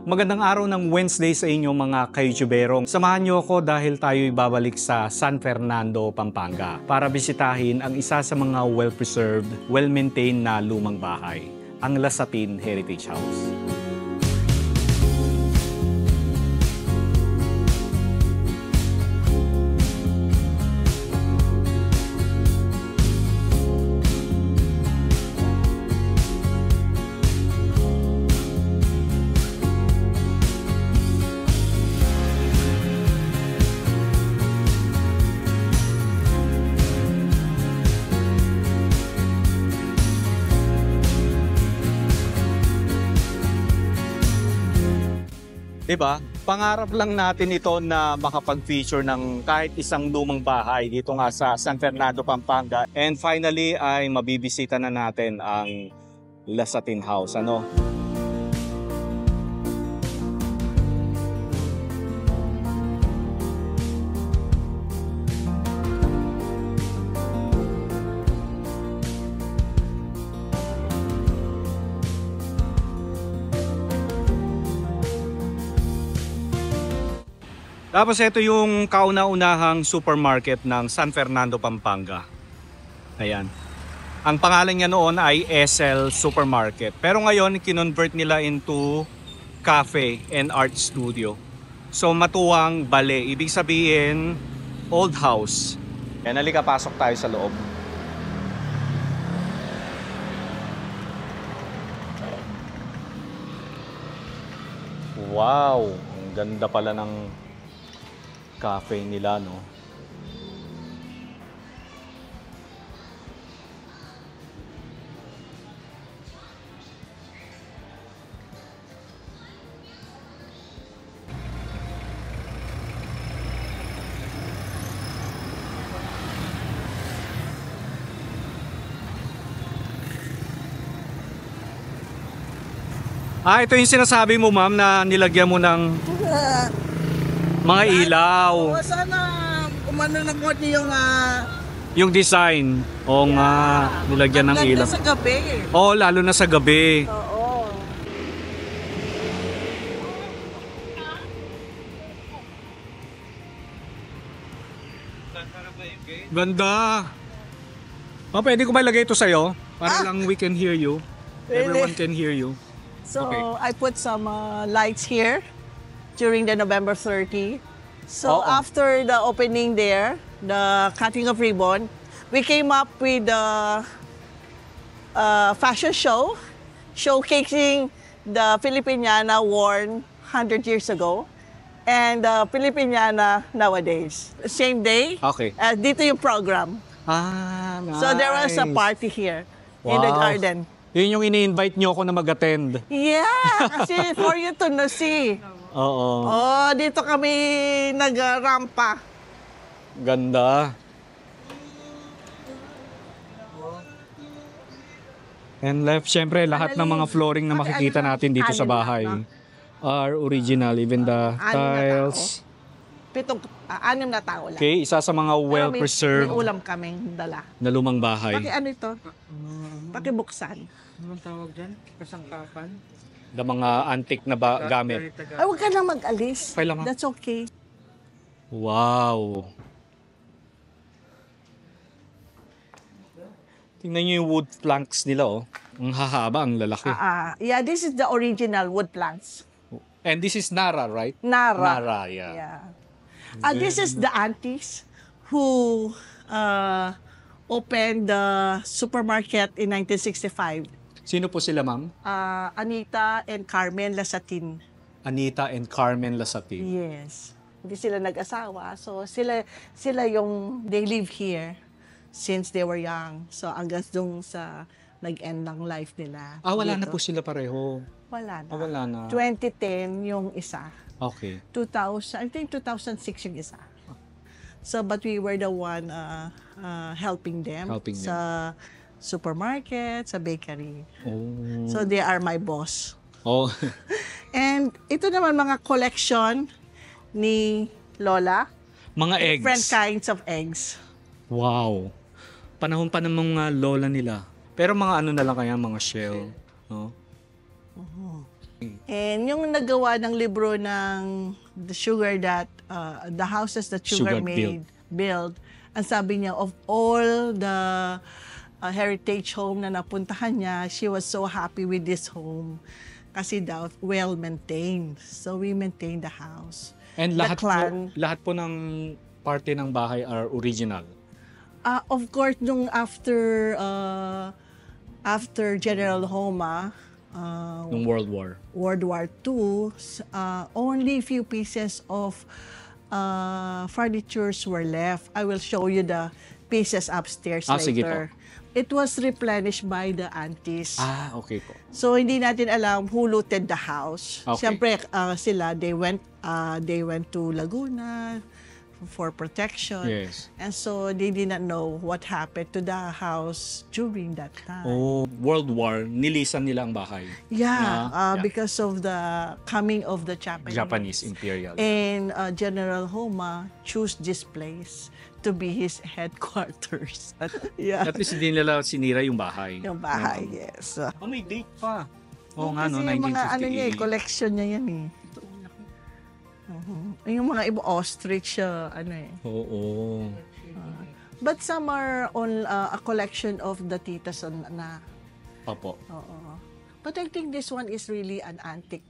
Magandang araw ng Wednesday sa inyo mga ka-YouTuberong. Samahan niyo ako dahil tayo'y babalik sa San Fernando, Pampanga para bisitahin ang isa sa mga well-preserved, well-maintained na lumang bahay, ang Lasatin Heritage House. Diba? Pangarap lang natin ito na makapag-feature ng kahit isang lumang bahay dito nga sa San Fernando, Pampanga. And finally ay mabibisita na natin ang Lasatin House. Ano? Tapos ito yung kauna-unahang supermarket ng San Fernando, Pampanga. Ayan. Ang pangalan niya noon ay SL Supermarket. Pero ngayon, kinonvert nila into cafe and art studio. So matuwang bale. Ibig sabihin, old house. Yan, halika, pasok tayo sa loob. Wow! Ang ganda pala ng cafe nila, no? Ito yung sinasabi mo, ma'am, na nilagyan mo ng mga ilaw. Sana umano na mo yung design. O nga, nilagyan ng ilaw. Lalo sa gabi. Oo, lalo na sa gabi. Oo. Ganda. Pwede ko ba ilagay ito sa'yo? Para lang we can hear you. Everyone can hear you. So, Okay. I put some lights here during the November 30. So, after the opening there, the cutting of ribbon, we came up with the fashion show, showcasing the Filipiniana worn 100 years ago and the Filipiniana nowadays. Same day, Okay. dito yung program. Nice. So, there was a party here in the Wow. garden. Yun yung ini-invite nyo ako na mag-attend. Yeah, kasi for you to see. Oo. Oh, dito kami nag-rampa. Ganda. And left, syempre, lahat ng mga flooring na makikita natin dito sa bahay are original. Even the tiles. Anim na tao lang. Okay, isa sa mga Pero well-preserved may ulam kaming dala. na lumang bahay. Ano ito? Pakibuksan. Anong tawag dyan? Kasangkapan? The mga antique na gamit. Ay, huwag ka lang mag-alis. Okay lang, ha? That's okay. Wow. Tingnan nyo yung wood planks nila, oh. Ang hahaba, ang lalaki. Yeah, this is the original wood planks. And this is Nara, right? Nara. Nara, yeah. Yeah. This is the aunties who opened the supermarket in 1965. Sino po sila, ma'am? Anita and Carmen Lasatin. Anita and Carmen Lasatin. Yes. Hindi sila nag-asawa. So, sila yung, they live here since they were young. So, hanggang dun sa nag-end ng life nila. Wala na dito. po sila pareho. Wala na. Wala na. 2010 yung isa. Okay. 2000, I think 2006 yung isa. So, but we were the one helping them. Helping them. Sa supermarket, sa bakery. Oh. So, they are my boss. Oh. And ito naman mga collection ni Lola. Mga eggs. Different kinds of eggs. Wow. Panahon pa ng mga lola nila. Pero mga ano na lang kaya, mga shell. No? And yung nagawa ng libro ng The Sugar That, The Houses That Sugar, Sugar Made, Build, ang sabi niya, of all the heritage home na napuntahan niya, she was so happy with this home kasi daw well-maintained. So we maintained the house. And The lahat clan. po ng parte ng bahay are original. Of course, nung after General Homa, Nung World War. World War II, only few pieces of furnitures were left. I will show you the pieces upstairs Sige later. It was replenished by the aunties. Okay po. So hindi natin alam who looted the house. Okay. Siyempre sila they went to Laguna for protection. Yes. And so they did not know what happened to the house during that time. World War, nilisan nila ang bahay. Yeah, Yeah. because of the coming of the Japanese. Imperial. And General Homa chose this place to be his headquarters. Yeah. At least hindi nila sinira yung bahay. Yung bahay, yes. May date pa. Oo nga, Kasi no, yung mga 1958. niya, collection niya yan eh. Yung mga iba ostrich Oo. But some are on a collection of the titas na. Opo. Oo. But I think this one is really an antique.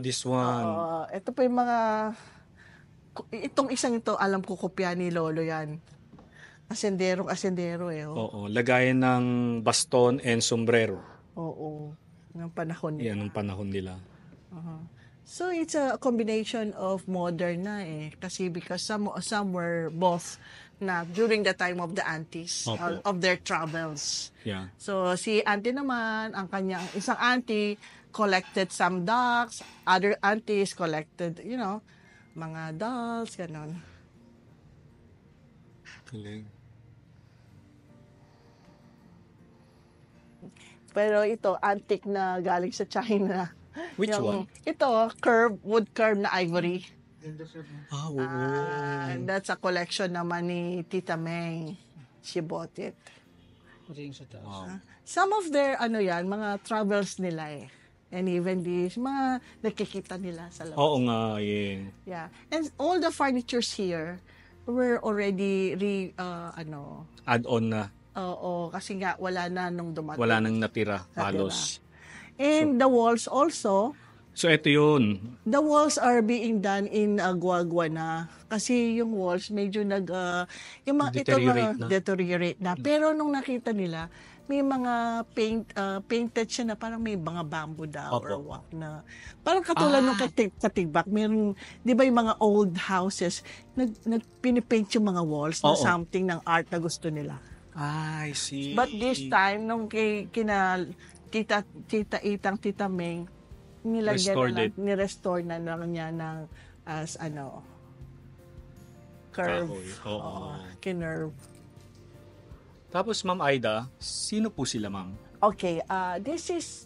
This one. Ito pa yung mga itong isang ito, alam ko kopya ni Lolo yan. Asendero eh. Oo, lagayan ng baston and sombrero. Oo. Ng panahon nila. Yan ang panahon nila. So it's a combination of modern na kasi because some were both na during the time of the aunties Opo. of their travels. Yeah. So si auntie naman, ang kanyang isang auntie collected some ducks, other aunties collected, mga dolls, ganon. Galing. Pero ito, antique na galing sa China. Which one? Ito, wood curve na ivory. Oo. And that's a collection naman ni Tita Meng. She bought it. Wow. Some of their, mga travels nila And even these, mga nakikita nila sa labas. Oo nga, yun. Yeah. And all the furnitures here were already Add-on na. Oo, kasi nga wala na nung dumating. Wala nang natira, halos. And the walls also, So, ito yun. the walls are being done in guagua na. Kasi yung walls medyo yung mga deteriorate na. Pero nung nakita nila, may mga painted siya na parang may mga bamboo daw or what na. Parang katulad nung katigbak, meron, di ba yung mga old houses, pinipaint yung mga walls na something ng art na gusto nila. I see. But this time, nung kina Tita Itang, Tita Meng, nirestore na lang niya ng as curve. Kinerve. Tapos, Ma'am Aida, sino po sila, Ma'am? Okay, this is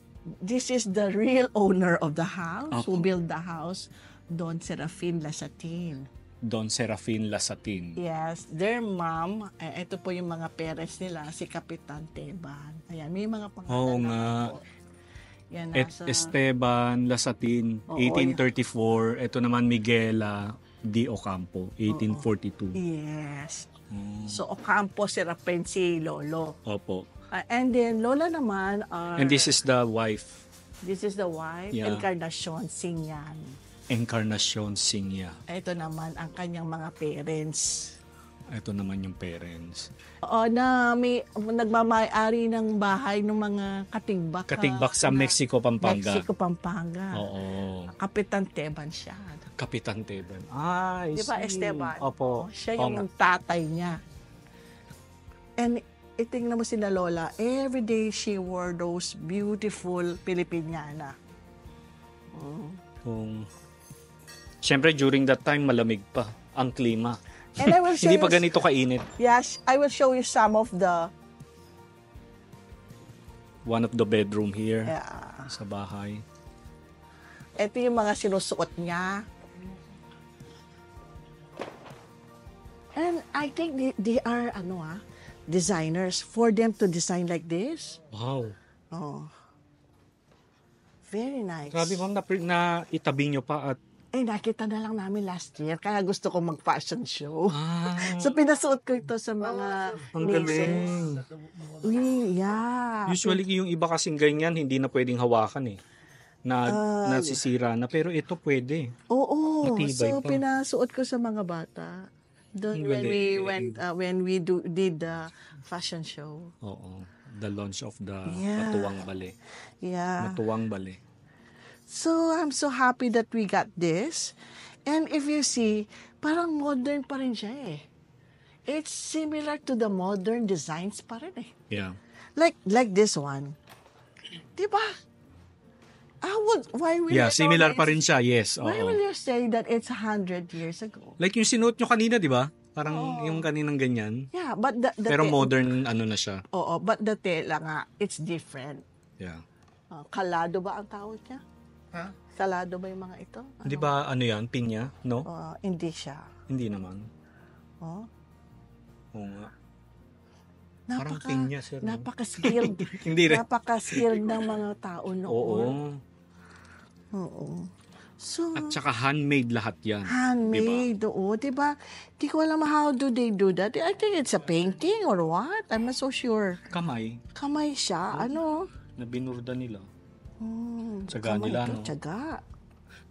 the real owner of the house who built the house, Don Serafin Lasatin. Don Serafin Lasatin. Yes, their mom, ito po yung mga parents nila, si Kapitan Teban. Ayan, may mga pangalan. Oo nga. Yan, Esteban Lasatin, 1834. Ito naman Miguela D. Ocampo, 1842. Yes. So, Ocampo, Serafin, si Lolo. Opo. And then, Lola naman And this is the wife. This is the wife, Yeah. Encarnacion Singyan. Encarnacion Singya. Ito naman ang kanyang mga parents. Ito naman yung parents. Na may nagmamay-ari ng bahay ng mga katigbak. Katigbak sa Mexico, Pampanga. Mexico, Pampanga. Oo. Kapitan Teban siya. Kapitan Teban. Di ba, Esteban? Opo. Siya yung tatay niya. And itingnan mo si na Lola, every day she wore those beautiful Filipiniana. Siyempre, during that time, malamig pa ang klima. And I will show Hindi pa you, ganito kainit. yes, I will show you some of the One of the bedroom here yeah. sa bahay. Ito yung mga sinusuot niya. And I think they are designers for them to design like this. Wow. Oh. Very nice. Grabe ma'am, na itabi nyo pa at Nakita na lang namin last year, kaya gusto ko mag-fashion show. ah, So, pinasuot ko ito sa mga ang galing. Yeah. Usually yung iba kasing ganyan, hindi na pwedeng hawakan eh. Nasisira na. Pero ito pwede. Oo. Matibay So, pa. pinasuot ko sa mga bata. Doon Ang when we galing. went, when we did the fashion show. Oo. The launch of the Yeah. Matuwang Bale. Yeah. Matuwang Bale. So, I'm so happy that we got this. And if you see, parang modern pa rin siya eh. It's similar to the modern designs pa rin eh. Yeah. Like this one. Diba? Why will Yeah, you similar know pa this? rin siya. Yes. Why Oo. will you say that it's 100 years ago? Like yung sinuot nyo kanina, di ba? Parang yung kaninang ganyan. Yeah, but the Pero tail- modern ano na siya. Oo, but the tela nga, it's different. Yeah. Kalado ba ang tawag niya? Ha? Kalado ba yung mga ito? Di ba ano yan? Pinya? No? Hindi siya. Hindi naman. Oh, Oo nga. Parang napaka, pinya, sir. no? napaka-skilled. Hindi rin. Napaka-skilled ng mga tao noon. Oo. Oo. So, At saka handmade lahat yan. handmade, oo, diba? Di ko alam how do they do that. I think it's a painting or what? I'm not so sure. Kamay Kamay siya, ano? na binurda nila. Tsaga Kamay nila, ito, no? Tsaga.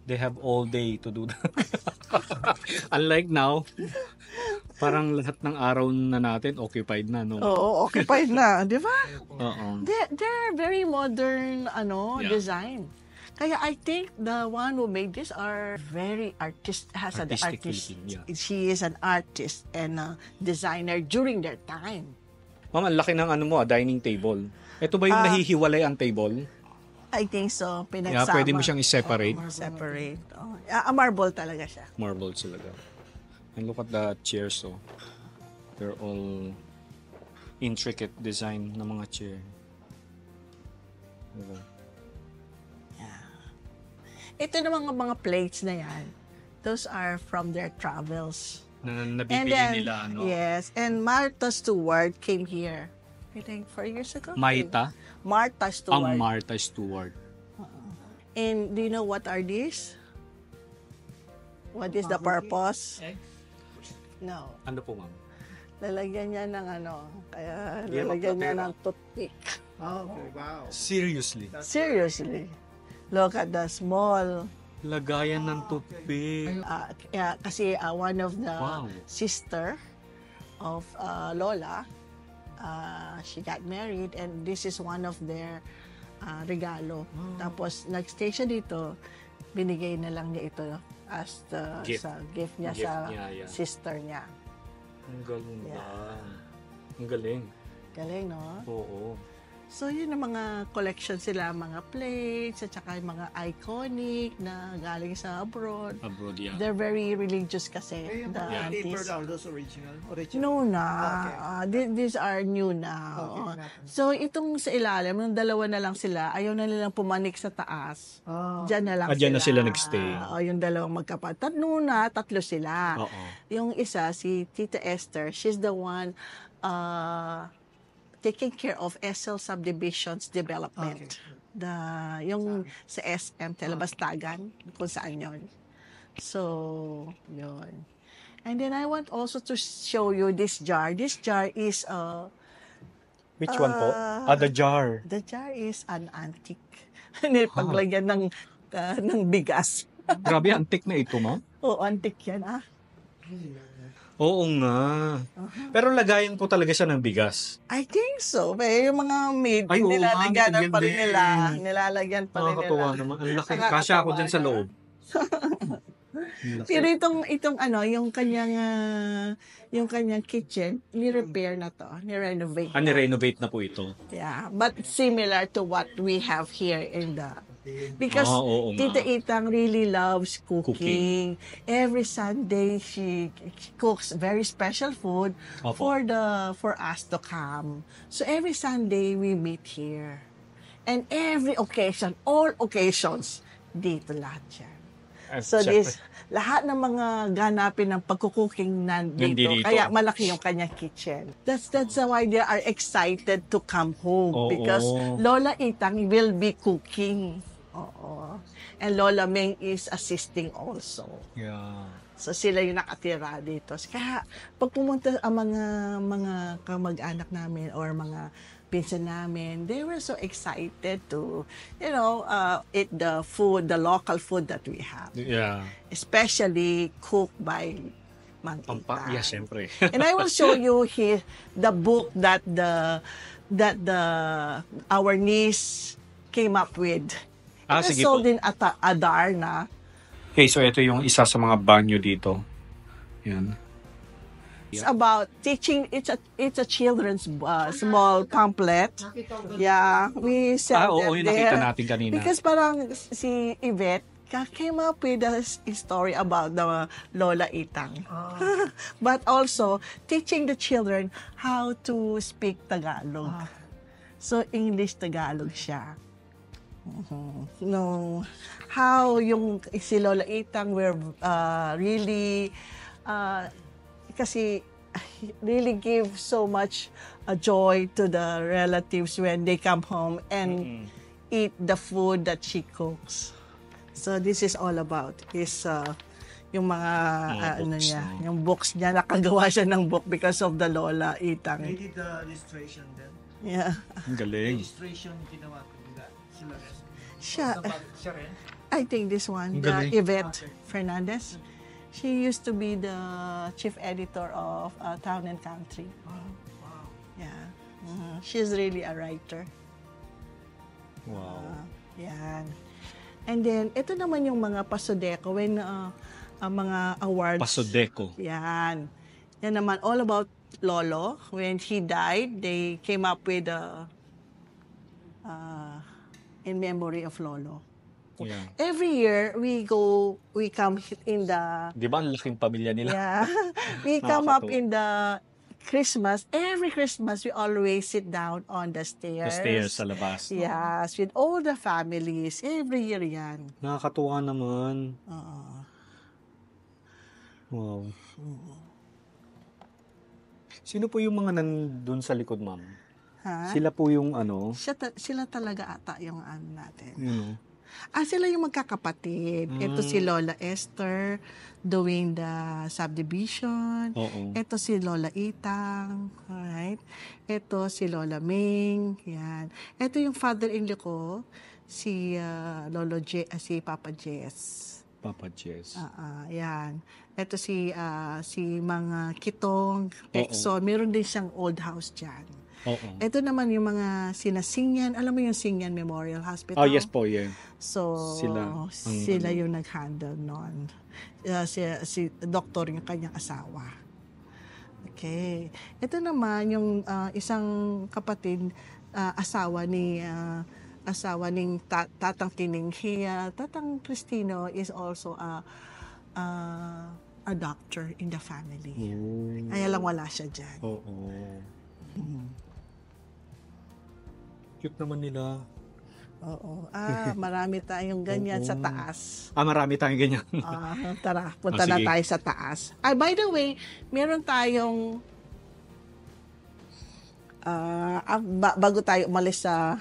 They have all day to do that. Unlike now, parang lahat ng araw na natin occupied na, no? Oo, occupied na, di ba? Oo. They're very modern, Yeah. design. Kaya I think the one who made this are very has an Artistic artist. thinking, yeah. She is an artist and a designer during their time. Ma'am, ang laki ng ano mo, dining table. Ito ba yung nahihiwalay ang table? I think so. Yeah, Pinagsama. pwede mo siyang i-separate. Separate. Oh. Marble talaga siya. Marble talaga. And look at the chairs, oh. They're all intricate design ng mga chair. Diba? Ito namang mga plates na yan. Those are from their travels. Na And nabibili then, nila, ano? yes. And Martha Stewart came here. I think 4 years ago. Martha? Martha Stewart. Ang Martha Stewart. And do you know what are these? What is the purpose? No. Ano po, ma'am? Lalagyan niya ng ano. Kaya Yeah, lalagyan niya magkapera. ng toothpick. Okay, wow. Seriously? Seriously. Look at the small. Lagayan ng toothpick. Kasi one of the Wow. sister of Lola, she got married and this is one of their regalo. Tapos nagstay siya dito, binigay na lang niya ito as the Gift. sa gift niya Gift sa niya, yeah. sister niya. Ang galing ba? Yeah. Ang galing. Galing, no? Oo. So, yun ang mga collection sila, mga plates, at saka yung mga iconic na galing sa abroad. Abroad, yeah. They're very religious kasi, Yung the mga aunties. paper are those original? No na. Okay. These are new na. Okay. So, itong sa ilalim, yung dalawa na lang sila, ayaw na nilang pumanik sa taas. Oh. Diyan na lang Diyan na sila nagstay. Yung dalawang magkapatid. Tatlo sila. Oo. Yung isa, si Tita Esther, she's the one taking care of SL Subdivisions Development. Yung sa SM, Telebastagan, kung saan yun. So, yun. And then I want also to show you this jar. This jar is Which one po? The jar. the jar is an antique. Paglagyan ng bigas. Grabe, antik na ito, ma'am. Oo, antique yan Oo nga. Pero lagayan po talaga siya ng bigas. I think so. Pero yung mga maid, Ay, oo, nilalagyan ang pa rin galing. nila. Nilalagyan pa rin nila. Nakakatuwa naman. Ang laki. Nakakatawa Kasya ako dyan sa na. loob. Pero itong yung kanyang kitchen, ni-repair na to, ni-renovate. Ni-renovate na po ito. Yeah, but similar to what we have here in the because Oo nga. Tita Itang really loves cooking. Every Sunday she cooks very special food Opo. for us to come. So every Sunday we meet here. And every occasion, all occasions, dito lahat yan. So this, lahat ng mga ganapin ng pagkukuking nandito. Nandito. Kaya malaki yung kanyang kitchen. That's why they are excited to come home. Oo. Because Lola Itang will be cooking. Oo. And Lola Meng is assisting also. Yeah. So sila yung nakatira dito. Kaya pag pumunta ang mga kamag-anak namin or mga pinsan namin, they were so excited to, eat the food, the local food that we have. Yeah. Especially cooked by Mang Itan. Yeah, syempre. And I will show you here the book that our niece came up with. It was Sige sold po. in Adarna. Okay, so ito yung isa sa mga banyo dito. Yan. It's about teaching. It's a children's small pamphlet. Yeah, we sell them yung there. nakita natin kanina. Because parang si Yvette came up with a story about the Lola Itang. But also teaching the children how to speak Tagalog. So English Tagalog siya. No, how yung si Lola Itang were really kasi really give so much joy to the relatives when they come home and eat the food that she cooks. So this is all about is yung mga yung books niya, nakagawa siya ng book because of the Lola Itang. They did the illustration then. Yeah. Ang galing. Illustration ginawa ko nila. Sila rin. Siya, Siya rin? I think this one, Ang galing. Yvette Fernandez. She used to be the chief editor of Town and Country. Wow. Yeah. She's really a writer. Wow. Yan. And then, ito naman yung mga Pasodeco when mga awards. Pasodeco. Yan. Yan naman, all about Lolo. When he died, they came up with in memory of Lolo. Yeah. Every year, we come in the, Di ba ang laking pamilya nila? yeah, we come up Nakakatuwa. in the Christmas. Every Christmas, we always sit down on the The stairs. stairs sa labas. Yes, with all the families. Every year yan. Nakakatuwa naman. Oo. Wow. Sino po yung mga nandun sa likod, ma'am? Ha? Sila po yung ano? Sila talaga ata yung ano natin. Ano? Sila yung magkakapatid. Ito si Lola Esther doing the subdivision. Oo. Ito si Lola Itang. Alright? Ito si Lola Ming. Yan. Ito yung father-in-law ko, si si Papa Jess. Papa Jess. Yan. Ito si mga Kitong, Exxon. Meron din siyang old house dyan. Oo. Ito naman yung mga Singyan. Alam mo yung Singyan Memorial Hospital? Oh, yes po, yeah. So, sila yung nag-handle nun. Si doktor yung kanyang asawa. Okay. Ito naman yung isang kapatid, asawa ng Tatang Tining. Tatang Cristino is also a doctor in the family. Oh. Kaya lang wala siya dyan. Oo. Cute naman nila. Oo. Marami tayong ganyan sa taas. Marami tayong ganyan. Tara, punta na sige. tayo sa taas. By the way, meron tayong bago tayo umalis sa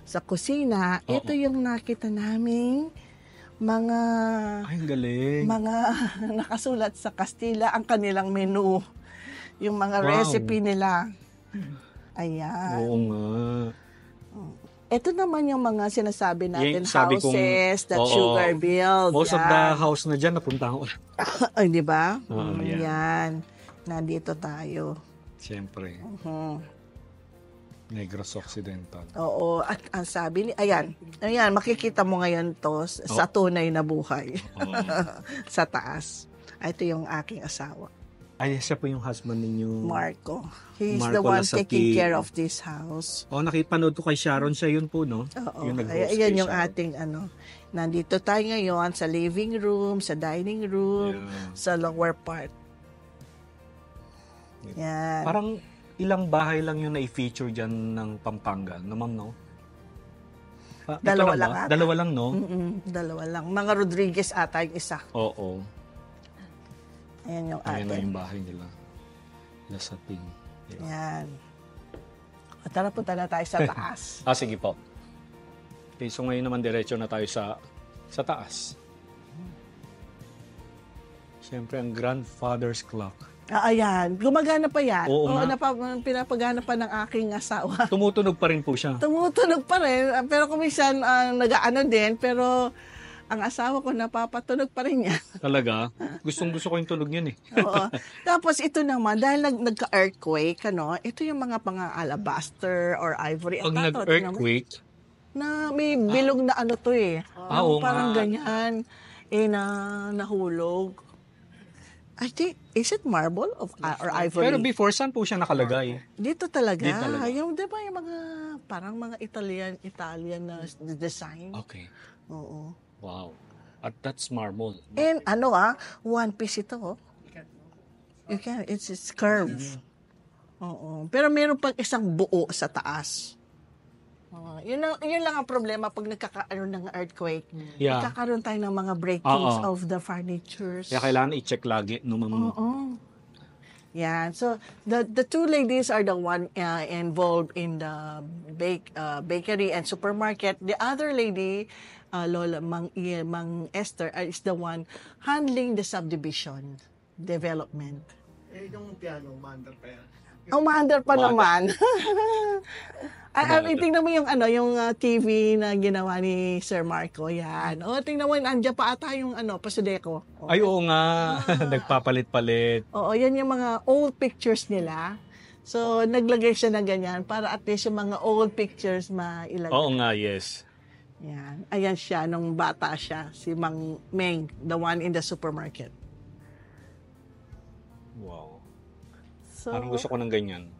sa kusina, ito yung nakita naming mga Ay, ang galing. mga nakasulat sa Kastila ang kanilang menu. Yung mga Wow. recipe nila. Ayan. Oo nga. Ito naman yung mga sinasabi natin, Sabi kong- houses that Oo. Sugar built. Most of the house na dyan, napuntahan ko. Ay, di ba? Oo, yan. Yan. Nandito tayo. Siyempre. Negros Occidental. Oo. At ang sabi ni, ayan, makikita mo ngayon to sa tunay na buhay. Oo. Sa taas. Ito yung aking asawa, Ay, siya po yung husband ninyo. Marco. He's Marco the one Lasati. taking care of this house. Nakipanood ko kay Sharon, siya yun po, no? Oo. Yung nag-host Ayan kay yung Sharon. ating nandito tayo ngayon sa living room, sa dining room, Yeah. sa lower part. Yan. Parang ilang bahay lang yung na-feature dyan ng Pampanga, no, ma'am, no? Ito Dalawa ba? lang ata. Dalawa lang, no? Dalawa lang. Mga Rodriguez ata yung isa. Oo. Ayan yung Ayan na atin. yung bahay nila. Lasating. Yan. O, tara, punta na tayo sa taas. Sige po. Okay, so ngayon naman diretso na tayo sa taas. Siyempre, ang grandfather's clock. Ayan, gumagana pa yan. Oo nga. Pinapagana pa ng aking asawa. Tumutunog pa rin po siya. Tumutunog pa rin, pero kung minsan nag-aano din, pero ang asawa ko napapatunog pa rin yan. Talaga? Gustong-gusto ko yung tunog yun eh. Oo. Tapos ito naman, dahil nagka-earthquake, ito yung mga alabaster or ivory. Pag Ito, nag-earthquake, na may bilog na ano to eh. oo Parang nga. ganyan. Nahulog. I think, is it marble or ivory? Pero before, saan po siya nakalagay? Dito talaga. Dito talaga. Yung, di ba yung mga, parang mga Italian na design. Okay. Oo. Wow. At that's marble. And one piece ito. You can, it's curve. Oo. Pero meron pang isang buo sa taas. Yun lang ang problema pag nagkakaroon ng earthquake. Yeah. Nagkakaroon tayo ng mga breakings Oo. of the furnitures. Kaya kailangan i-check lagi. Oo. Yeah. So the two ladies are the one involved in the bakery and supermarket. The other lady, Lola Mang Esther, is the one handling the subdivision development. Yung piano, maandar pa yan. Umaandar pa naman. Umaandar. Tingnan mo yung TV na ginawa ni Sir Marco. Yan. Tingnan mo, andyan pa ata yung Pasudeko. Ay, oo nga. Nagpapalit-palit. Oo, yan yung mga old pictures nila. So, naglagay siya ng ganyan para at least yung mga old pictures mailagay. Oo nga, yes. Yan. Ayan siya, nung bata siya. Si Mang Meng, the one in the supermarket. Wow. So, Parang gusto ko ng ganyan.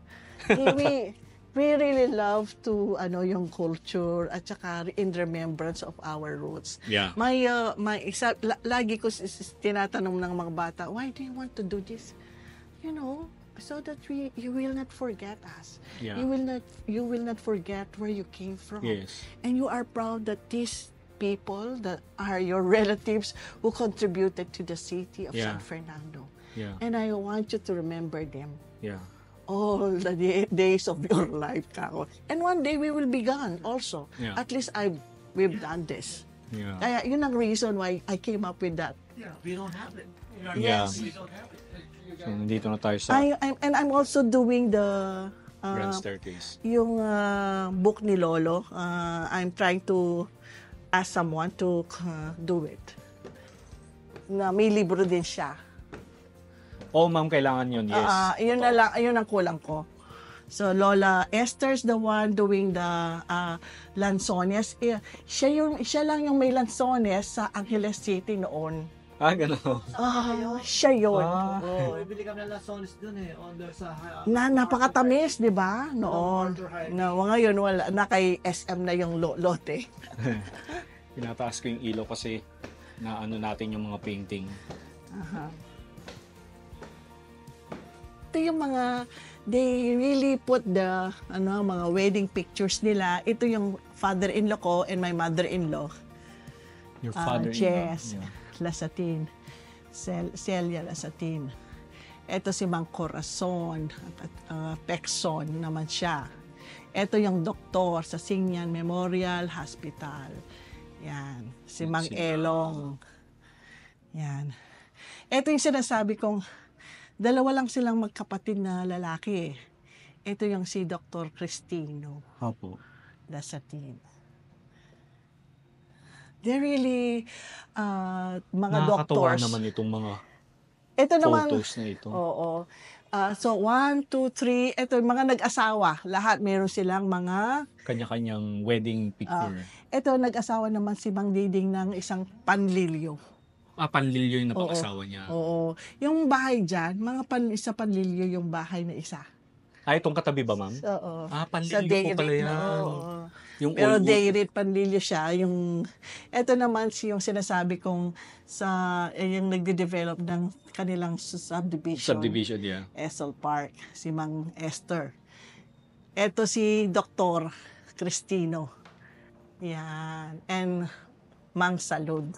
we really love to yung culture at saka in remembrance of our roots. Yeah. May lagi ko tinatanong ng mga bata, why do you want to do this? So that you will not forget us. Yeah. You will not forget where you came from. Yes. And you are proud that these people that are your relatives who contributed to the city of Yeah. San Fernando. Yeah. And I want you to remember them Yeah. all the days of your life, Kako. And one day we will be gone also. Yeah. At least we've done this. Yeah. Kaya yun ang reason why I came up with that. Yeah, we don't have it. Yeah. We don't have it. So, nandito na tayo sa I'm also doing the grand staircase. yung book ni Lolo. I'm trying to ask someone to do it. Na may libro din siya. Oh, ma'am, kailangan yun. Yes. Yun na lang, ayun ang kulang ko. So Lola Esther's the one doing the lanzones. Siya lang yung may lanzones sa Angeles City noon. Gano'n. Siya yun. Oh, bibili kami ng lasones dun on the sa Napakatamis, di ba? Noon. Arthur Highway. No, ngayon wala na kay SM na yung lote. Pinataas ko yung ilaw kasi naano natin yung mga painting. Ito yung mga they really put the mga wedding pictures nila. Ito yung father-in-law ko and my mother-in-law. Your father. Jess Yeah. Lasatin. Celia Lasatin. Ito si Mang Corazon at Pexon naman siya. Ito yung doktor sa Singyan Memorial Hospital. Yan. Si Mang Elong. Yan. Ito yung sinasabi kong dalawa lang silang magkapatid na lalaki. Ito yung si Dr. Cristino Opo. Lasatin. They're really mga Nakakatuwa doctors. naman itong mga Ito naman, photos na ito. oo. So, 1, 2, 3, ito mga nag-asawa. Lahat meron silang mga, Kanya-kanyang wedding picture. ito nag-asawa naman si Mang Diding ng isang panlilyo. Panlilyo yung napakasawa niya. Oo. Yung bahay dyan, isa panlilyo yung bahay na isa. Itong katabi ba, ma'am? Oo. Panlilyo Sa day po pala rate, yan. oo. Yung Pero old- day rate panlilyo siya. Ito naman yung sinasabi kong yung nagde-develop ng kanilang subdivision. Subdivision, yeah. Esel Park, si Mang Esther. Ito si Dr. Cristino. Yan. And Mang Salud.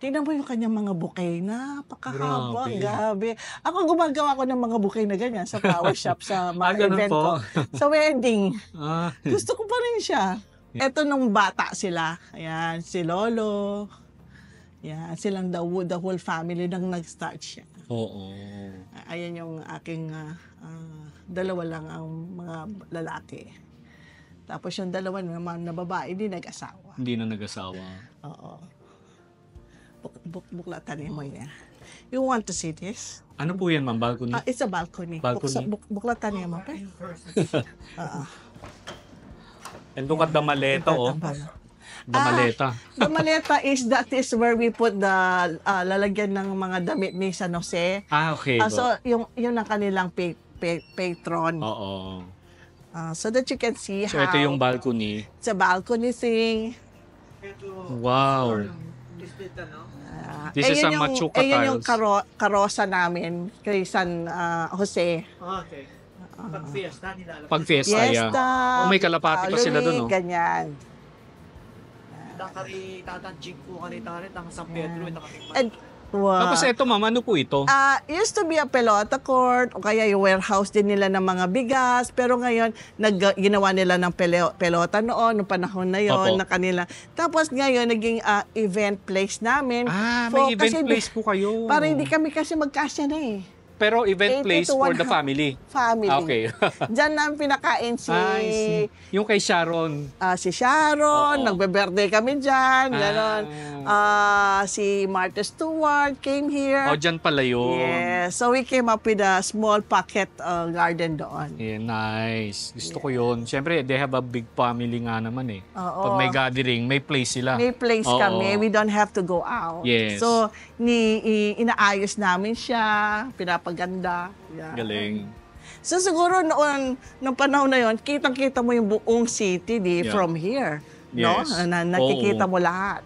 Tingnan mo yung kanyang mga bouquet. Napakahaba. Grabe. Gabi. Ako gumagawa ko ng mga bouquet na ganyan sa flower shop, sa mga ganun event po. ko. Sa wedding. Ah, Gusto ko pa rin siya. Eto nung bata sila. Ayan, si Lolo. Yan, silang the whole family nang nag-start siya. Oo. Ayan yung aking dalawa lang ang mga lalaki. Tapos yung dalawa naman na babae, hindi nag-asawa. Hindi na nag-asawa. Oo. Buklatan mo yan. You want to see this? Ano po yan, ma'am? Balcony? It's a balcony. Balcony? Buklatan mo. Okay? And look at the maleta, oh. The maleta. The maleta that is where we put the lalagyan ng mga damit ni San Jose. Okay. So yung ang kanilang patron. Oo. So that you can see So how ito yung balcony. it's a balcony thing. Wow. This is a Machuca Ayun yung tiles. karosa namin kay San Jose. Okay. Pag fiesta, nilalabas. Pag fiesta, yeah. Fiesta. Oh, may kalapati pa sila dun, oh. Ganyan. Nakari tatanjing po kanita rin ang San Pedro. And, wow. Tapos ito, ma'am, ano po ito? Used to be a pelota court o kaya yung warehouse din nila ng mga bigas. Pero ngayon, ginawa nila ng pelota noon, noong panahon na yon Opo. na kanila. Tapos ngayon, naging event place namin. May event place po kayo. Para hindi kami kasi magkasya na eh. Pero event 80 place to for the 100. family. Family. Okay. Diyan namin pinakain si... I see. Yung kay Sharon. Si Sharon, Oo. nagbe-birthday kami dyan, gano'n. Si Martha Stewart came here. O, dyan pala yun. Yes, so we came up with a small pocket garden doon. Yeah, nice. Gusto ko yun. Siyempre, they have a big family nga naman eh. Oo. Pag may gathering, may place sila. May place Oo. kami, we don't have to go out. Yes. So, inaayos namin siya, pinapaganda. Yeah. Galing. So siguro noong panahon na yon, kitang-kita mo yung buong city Yeah. from here. Yes. No? Nakikita Oo. mo lahat.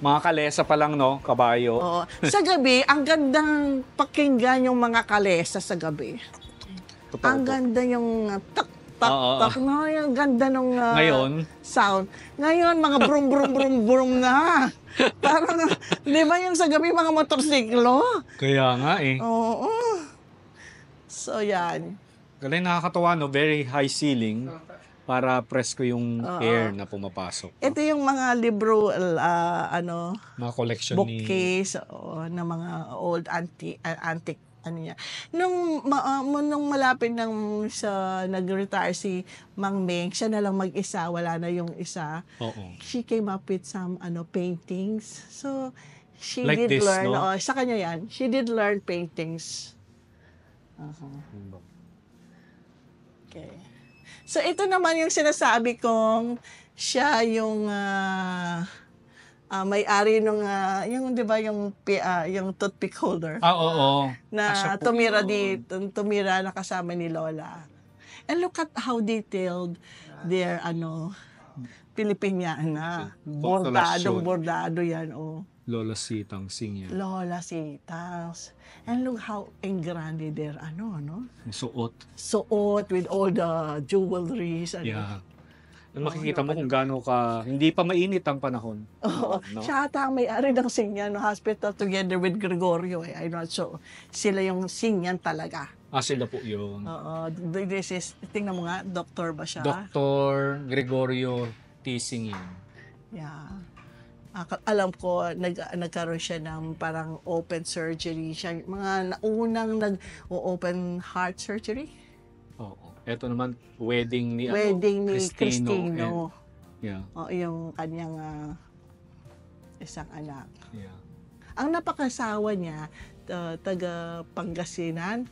Mga kalesa pa lang, no? Kabayo. Oo. Sa gabi, ang gandang pakinggan yung mga kalesa sa gabi. Totoo Ang po. ganda yung tak, Oo. tak, no? Yung ganda nung Ngayon? sound. Ngayon, mga brum, brum, brum, brum na. Parang, di ba yung sa gabi, mga motorsiklo? Kaya nga eh. Oo. So, yan. Galing, nakakatawa, no? Very high ceiling para presko yung air na pumapasok. Ito yung mga libro, Mga collection ni... bookcase, na mga old antique, ano niya. Nung malapit sa nag-retire si Mang Meng, siya na lang mag-isa, wala na yung isa. Oo. She came up with some paintings. So, she Like did this, learn, no? sa kanya yan, she did learn paintings. Okay. So, ito naman yung sinasabi kong siya yung may-ari nung yung 'di ba yung toothpick holder Oo. na Siya po tumira na kasama ni Lola. And look at how detailed their Pilipiniana. Bordado yan, oh. Lola Sitang Sing yan. Lola Sitans. And look how engrande their Suot. suot with all the jewelries. Yeah. Makikita mo kung gaano ka... Hindi pa mainit ang panahon. Oo. No? Siya ata ang may-ari ng Singyan Hospital together with Gregorio. I'm not sure. Sila yung Singyan talaga. Sila po yun. Oo. This is, tingnan mo nga, doktor ba siya? Dr. Gregorio T. Singin. Yeah. Alam ko, nagkaroon siya ng parang open surgery. Siya, mga naunang nag-open heart surgery. Oo. Ito naman, wedding ni Cristino. Yeah. O, yung kanyang isang anak. Yeah. Ang napakasawa niya, taga Pangasinan,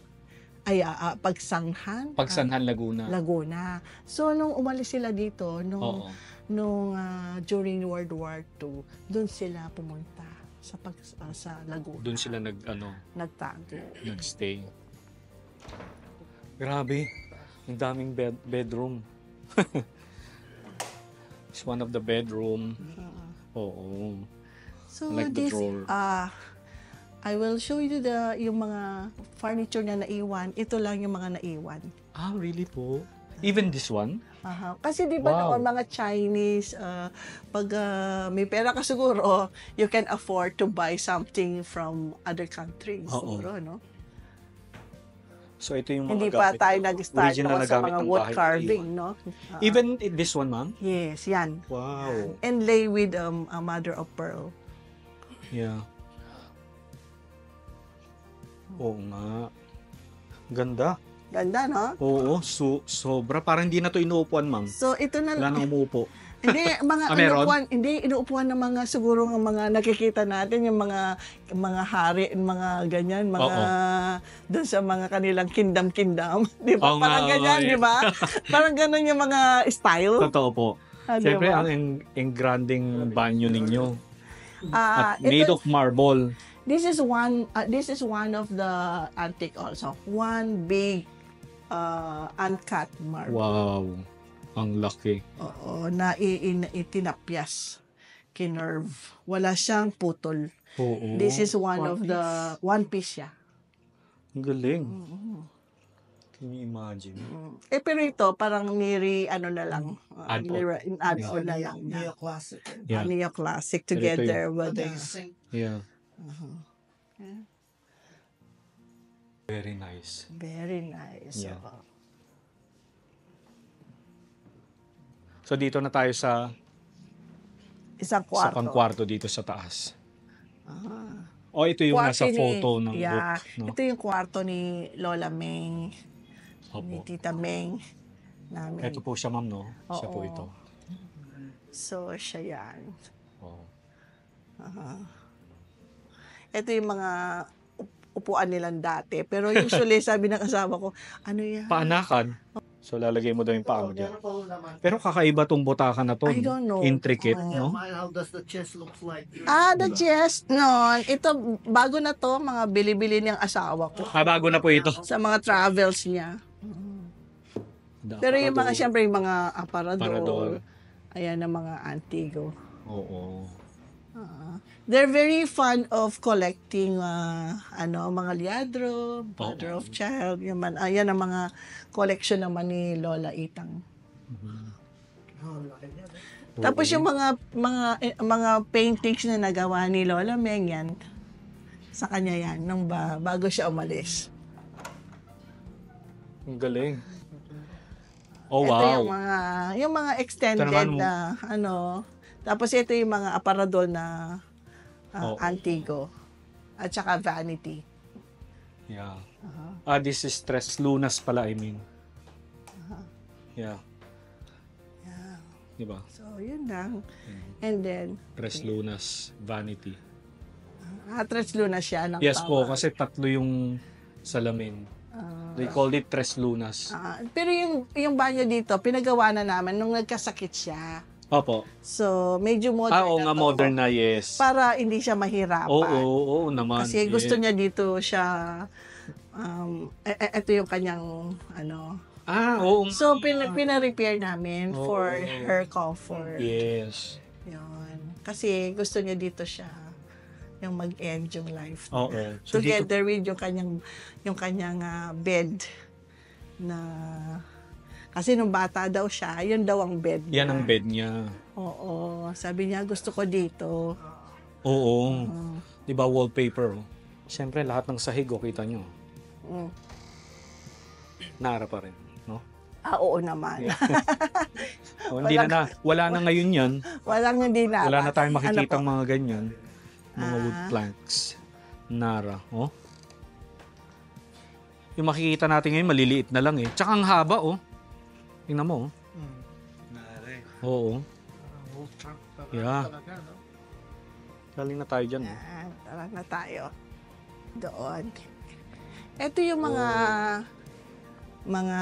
Pagsanhan, Laguna. Laguna. So, nung umalis sila dito, Oo. during World War II, doon sila pumunta sa Laguna. Doon sila nagtago. nagstay. Grabe. Ang daming bedroom. It's one of the bedroom. Oo. So, Like the this, drawer. I will show you yung mga furniture na naiwan. Ito lang yung mga naiwan. Really po? Even this one? Kasi di ba Wow. noon mga Chinese, pag may pera ka siguro, you can afford to buy something from other countries. Oo. Siguro, no? So ito yung mga Hindi pa gamit tayo nyo. nag-start Original noon na sa gamit mga ng wood bahay. carving, no? Even this one, ma'am? Yes, yan. Wow. And lay with a mother of pearl. Yeah. Oo nga. Ganda. Ganda, no? Oo, sobra. Parang hindi na to inuupuan, ma'am. So, ito na Wala nang umuupo. Hindi, mga meron? inuupuan ng mga, siguro ng mga nakikita natin, yung mga hari, mga ganyan, mga, doon sa mga kanilang kingdom, di ba? Oo nga, Parang ganyan, oo, di ba? Parang ganun yung mga style. Totoo po. Ah, di Siyempre, ba? ang engranding banyo ninyo. Ah, At made ito- of marble. This is one of the antique also. One big uncut marble. Wow. Ang laki. Oo, na itinapyas. Kinerve. Wala siyang putol. Oo. This is one piece siya. Ang galing. Can you imagine? Pero ito, parang ano na lang. Add-on. Add-on na lang. Neoclassic. Yeah. Neoclassic Pero ito together with the... Amazing. Yeah. Very nice. Very nice. Yeah. Oo. So dito na tayo sa Isang sa kwarto. pangkwarto dito sa taas. O ito yung Kwarto nasa photo ng yeah, book. No? Ito yung kwarto ni Lola Meng, ni Opo. Tita Meng namin. Ito po siya, ma'am, no? Siya po Oo. ito. So, siya yan. Oh. Ito yung mga upuan nilang dati. Pero usually, sabi ng asawa ko, ano yan? Paanakan. So lalagay mo daw yung paa mo dyan. Meron pa ho naman. Pero kakaiba tong butakan na to. I don't know. Intricate, Yeah, no? how does the chest look like? The chest, no. Ito, bago na to, mga bili-bili ng asawa ko. Bago na po ito. Sa mga travels niya. Pero yung mga, siyempre, yung mga aparador. Aparador. Ayan, ang mga antigo. Oo. They're very fond of collecting mga liadro, mother of child, ayan ang mga collection naman ni Lola Itang. Oh, laki niya. Tapos yung mga paintings na nagawa ni Lola Meng yan, sa kanya yan, nung bago siya umalis. Ang galing. Oh, Ito wow. yung mga extended Ito naman, na, tapos ito yung mga aparador na antigo. At saka vanity. Yeah. This is Tres Lunas pala, I mean. Yeah. Diba? So, yun lang. And then, Tres Lunas, Vanity. Tres Lunas siya ng Yes po, tama. kasi tatlo yung salamin. They called it Tres Lunas. Pero yung banyo dito, pinagawa na namin nung nagkasakit siya. Opo. So, medyo modern Oo nga, to. modern na, yes. Para hindi siya mahirapan. Oo naman. Kasi gusto yes. niya dito siya, ito yung kanyang, Oo. So, pina-repair namin for her comfort. Yes. Yun. Kasi gusto niya dito siya, yung mag-end yung life. Oo. So, dito, Together with yung kanyang bed na kasi nung bata daw siya, yun daw ang bed niya. yan ang bed niya. Oo. Sabi niya, gusto ko dito. Oo. Di ba wallpaper? Oh. Siyempre, lahat ng sahig, kita nyo. Mm. Nara pa rin. No? Oo naman. Hindi wala na ngayon yan. Walang hindi na. Wala na tayong makikita Ano po? mga ganyan. Mga wood planks. Nara. Oh. Yung makikita natin ngayon, maliliit na lang eh. Tsaka ang haba, oh. Tingnan mo, oh. Oo. Yeah. Galing na tayo dyan, oh. Tara na tayo. Doon. Ito yung mga Mga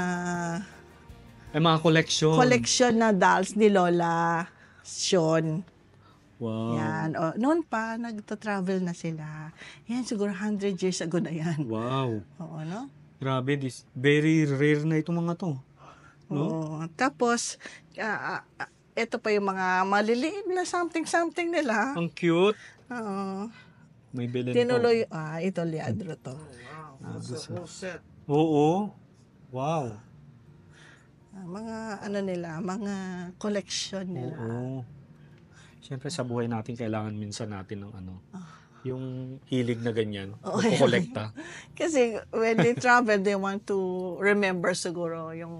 collection. collection na dolls ni Lola Sean. Wow. Yan. O, noon pa, nagta-travel na sila. Yan, siguro 100 years ago na yan. Wow. Oo, no? Grabe, very rare na itong mga to. No? Oo. Tapos, ito pa yung mga maliliit na something nila. Ang cute. Oo. May bilin Tinuloy, ito liadro to. Wow, that's a whole set. Oo. Wow. Mga nila, mga collection nila. Oo. Siyempre sa buhay natin kailangan minsan natin ng Yung hilig na ganyan. Oo. Magkukolekta. Kasi when they travel, they want to remember siguro yung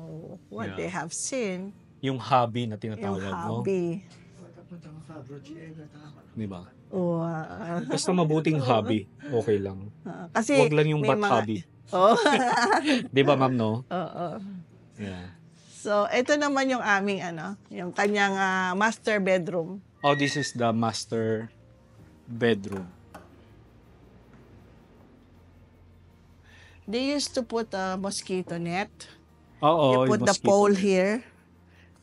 what Yeah. they have seen, Yung hobby na yung tinatawag, no? hobby. Di ba? O, Basta mabuting hobby, okay lang. kasi Huwag lang yung may bad mga- hobby. Oh. Di ba, ma'am, no? Oo. Yeah. So, ito naman yung aming yung kanyang master bedroom. Oh, this is the master bedroom. They used to put a mosquito net. Oo, They put yung the mosquito. pole here.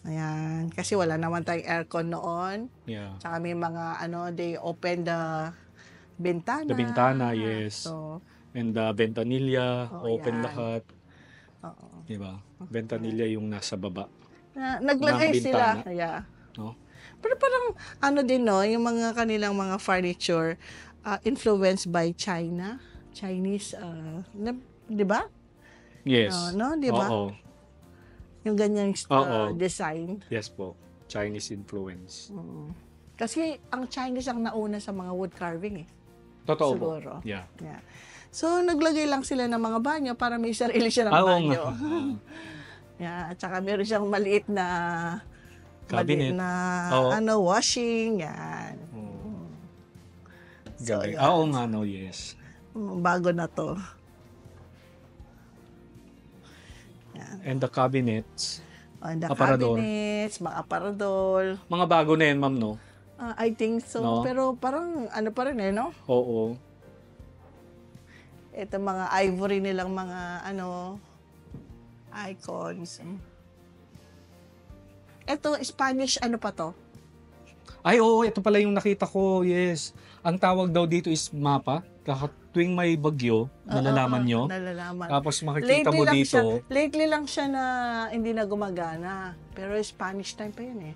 Ayan. Kasi wala naman tayong aircon noon. Yeah. Tsaka may mga, they open the bintana. The bintana, yes. So, And the ventanilla, Oh, open yan. lahat. oo. Di ba? Ventanilla yung nasa baba. Naglagay Ng sila. bintana. Yeah. No? Pero parang, din, no, yung mga kanilang mga furniture, influenced by China. Chinese, di ba? Yes. No, di ba? Oo. Yung ganyang Oo. design. Yes po. Chinese influence. Kasi ang Chinese ang nauna sa mga wood carving eh. Totoo po. Siguro. Yeah. Yeah. So, naglagay lang sila ng mga banyo para may sarili siya ng Oo banyo. nga. Yeah, at saka meron siyang maliit na Cabinet. maliit na Oo. washing, yan. So, Galing. yan. Oo nga, no, yes. Bago na to. Yan. And the cabinets, On the Aparador. cabinets, mga aparador. mga bago na yan, ma'am, no? I think so. No? Pero parang pa rin no? Oo. Ito mga ivory nilang mga icons. Ito, Spanish, pa to? Ay, oo, ito pala yung nakita ko, yes. Ang tawag daw dito is mapa. Tuwing may bagyo, nalalaman nyo. Nalalaman. Tapos makikita mo dito, Lately lang siya na hindi na gumagana. Pero Spanish time pa yun eh.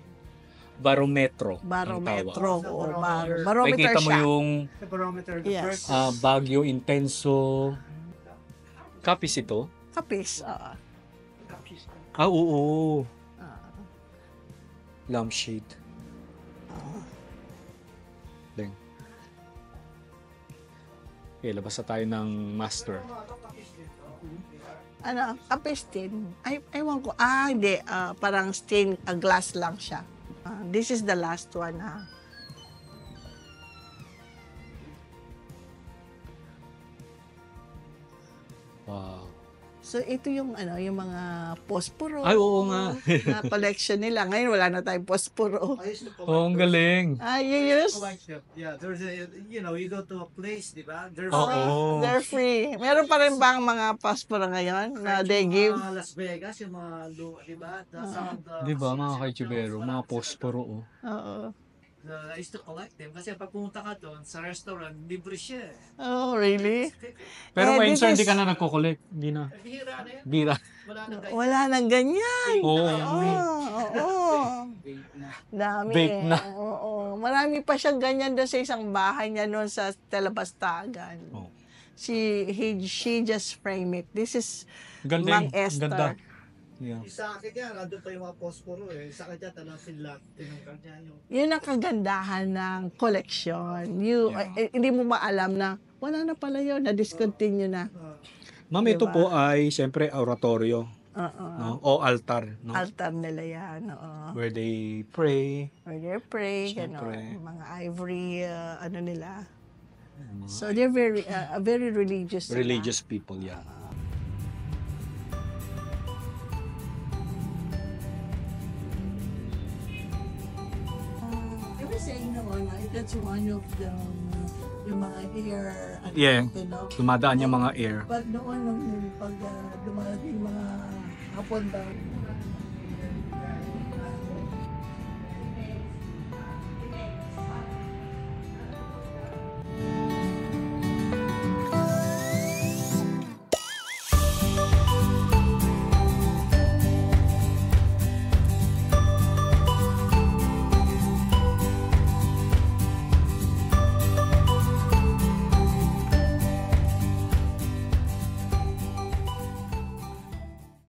barometro. ang tawag. Barometro. O, Barometer. barometer Makikita mo siya. yung The barometer, the Yes. first. Bagyo Intenso. Kapis ito? Kapis. Oo. Oo. Lampshade. Deng. Okay, labas na tayo ng master. Kapis din. Ay, ewan ko. Hindi. Parang stained glass lang siya. This is the last one, ha. Wow. So, ito yung, yung mga posporo. Ay, oo nga. na collection nila. Ngayon, wala na tayong posporo. I used to collect Oo, ang those. galing. You use? Collect them. Yeah, there's a, you go to a place, di ba? There's Oo. They're free. Meron pa rin bang mga posporo ngayon na they give? Las Vegas, yung mga di ba? Some of the Di ba, mga kaichibero, mga posporo, oh. Oo. I used to collect them kasi pag pumunta ka doon sa restaurant, libre siya. Oh, really? Pero ngayon, this sir, hindi is- ka na nagko-collect. Hindi na. Bihira na yan. Bira. Wala na guys. Wala nang ganyan. Oo. Oo. Dami. Vape na. Oo. Marami pa siyang ganyan doon sa isang bahay niya noon sa Telebastagan. Oh. She just frame it. This is Ganda Mang yun. Esther. Ganda. Yeah. Sa akin yan, nandun pa yung mga posporo eh. Sa kanya, talagang lahat. Tinangkal niya yung... Yun ang kagandahan ng collection. Hindi mo maalam na wala na pala yun, na-discontinue na. Ma'am, ito Diba? po ay, siyempre, oratorio. Oo. No? O altar. No? Altar nila yan. Oo. Where they pray. Or they pray, Siyempre. gano'n. Mga ivory, nila. So they're very religious. sila. Religious people, yeah. They were saying naman, that's one of the yung mga air, Yeah. no? Dumadaan yung mga air. But noon, pag dumating mga hapon daw,